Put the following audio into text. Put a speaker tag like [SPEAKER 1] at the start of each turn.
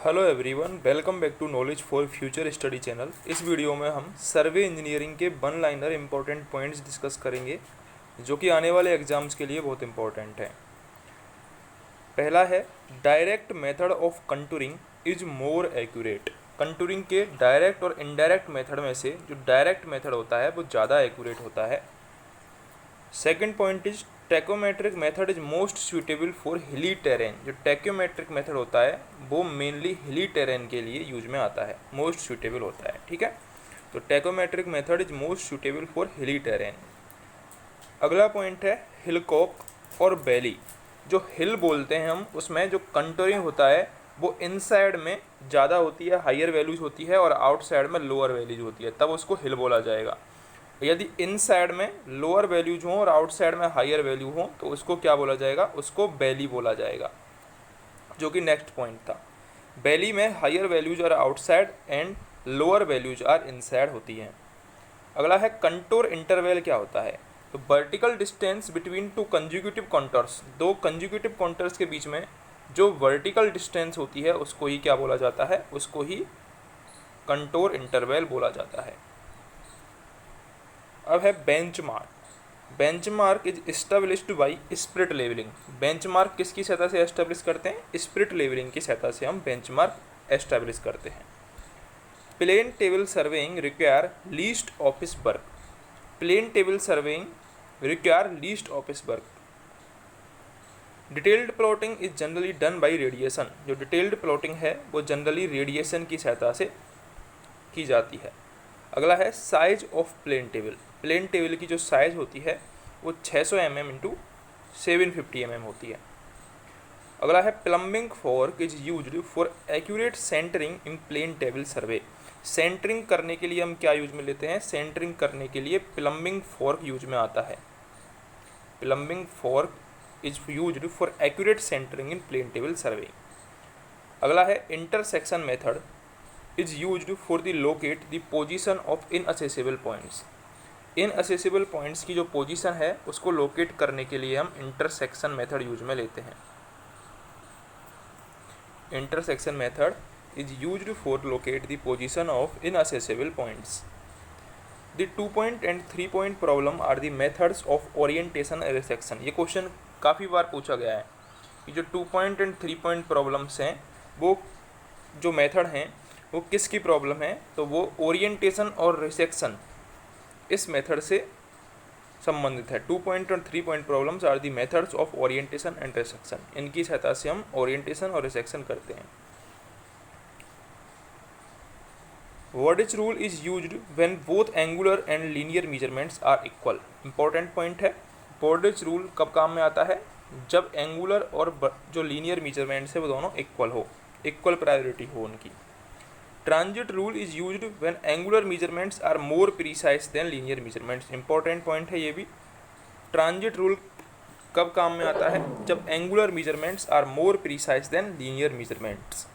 [SPEAKER 1] Hello everyone, welcome back to knowledge for future study channel. इस video में हम survey engineering के one liner important points discuss करेंगे जो कि आने वाले एग्जाम्स के लिए बहुत इंपॉर्टेंट है। पहला है, direct method of contouring is more accurate. Contouring के डायरेक्ट और इनडायरेक्ट मेथड में से जो डायरेक्ट मेथड होता है वो ज़्यादा एक्यूरेट होता है। Second point is tacheometric method is most suitable for hilly terrain. जो टैकोमेट्रिक मेथड होता है वो मेनली हिली टेरेन के लिए यूज में आता है, मोस्ट सूटेबल होता है। ठीक है, तो tacheometric method is most suitable for hilly terrain. अगला पॉइंट है हिलकॉक और बैली। जो हिल बोलते हैं हम, उसमें जो कंटूरिंग होता है वो इनसाइड में ज़्यादा होती है, हायर वैल्यूज होती है, और आउटसाइड में लोअर वैल्यूज होती है, तब उसको हिल बोला जाएगा। यदि इन साइड में लोअर वैल्यूज हों और आउटसाइड में हायर वैल्यू हों तो उसको क्या बोला जाएगा? उसको बैली बोला जाएगा, जो कि नेक्स्ट पॉइंट था। बैली में higher values are outside and lower values are inside होती हैं। अगला है कंटूर इंटरवल क्या होता है? तो vertical distance between two consecutive contours, दो कंजिक्यूटिव कॉन्टूर्स के बीच में जो वर्टिकल डिस्टेंस होती है उसको ही क्या बोला जाता है? उसको ही कंटूर इंटरवल बोला जाता है। अब है benchmark. Benchmark is established by spirit levelling. Benchmark किसकी सहायता से एस्टेब्लिश करते हैं? स्पिरिट लेवलिंग की सहायता से हम बेंचमार्क एस्टेब्लिश करते हैं। Plane table surveying require least office work. Plane table surveying require least office work. Detailed plotting is generally done by radiation. जो डिटेल्ड प्लॉटिंग है वो जनरली रेडिएशन की सहायता से की जाती है। अगला है size of plane table. Plane table की जो साइज होती है वो 600 mm इंटू 750 mm होती है। अगला है plumbing fork is used for accurate centring in plane table survey. Centring करने के लिए हम क्या यूज में लेते हैं? सेंटरिंग करने के लिए प्लम्बिंग फॉर्क यूज में आता है। Plumbing fork is used for accurate centring in plane table survey. अगला है intersection method is used for the locate the position of inaccessible points। inaccessible points की जो पोजीशन है उसको लोकेट करने के लिए हम इंटरसेक्शन मेथड यूज में लेते हैं। Intersection method is used for locate the position of inaccessible points। The 2 point and 3 point problem are the methods of orientation and resection। ये क्वेश्चन काफ़ी बार पूछा गया है कि जो 2 point and 3 point प्रॉब्लम्स हैं वो जो मेथड हैं वो किसकी प्रॉब्लम है? तो वो ओरिएंटेशन और रिसेक्शन इस मेथड से संबंधित है। 2 पॉइंट और 3 point problems are the methods of orientation and resection. इनकी सहायता से हम ओरिएंटेशन और रिसेक्शन करते हैं। Bowditch rule is used when both angular and linear measurements are equal. Important point है, वॉर्डिच रूल कब काम में आता है? जब एंगुलर और जो लीनियर मेजरमेंट्स है वो दोनों इक्वल हो, इक्वल प्रायोरिटी हो उनकी। Transit rule is used when angular measurements are more precise than linear measurements. Important point है ये भी। ट्रांजिट रूल कब काम में आता है? जब angular measurements are more precise than linear measurements.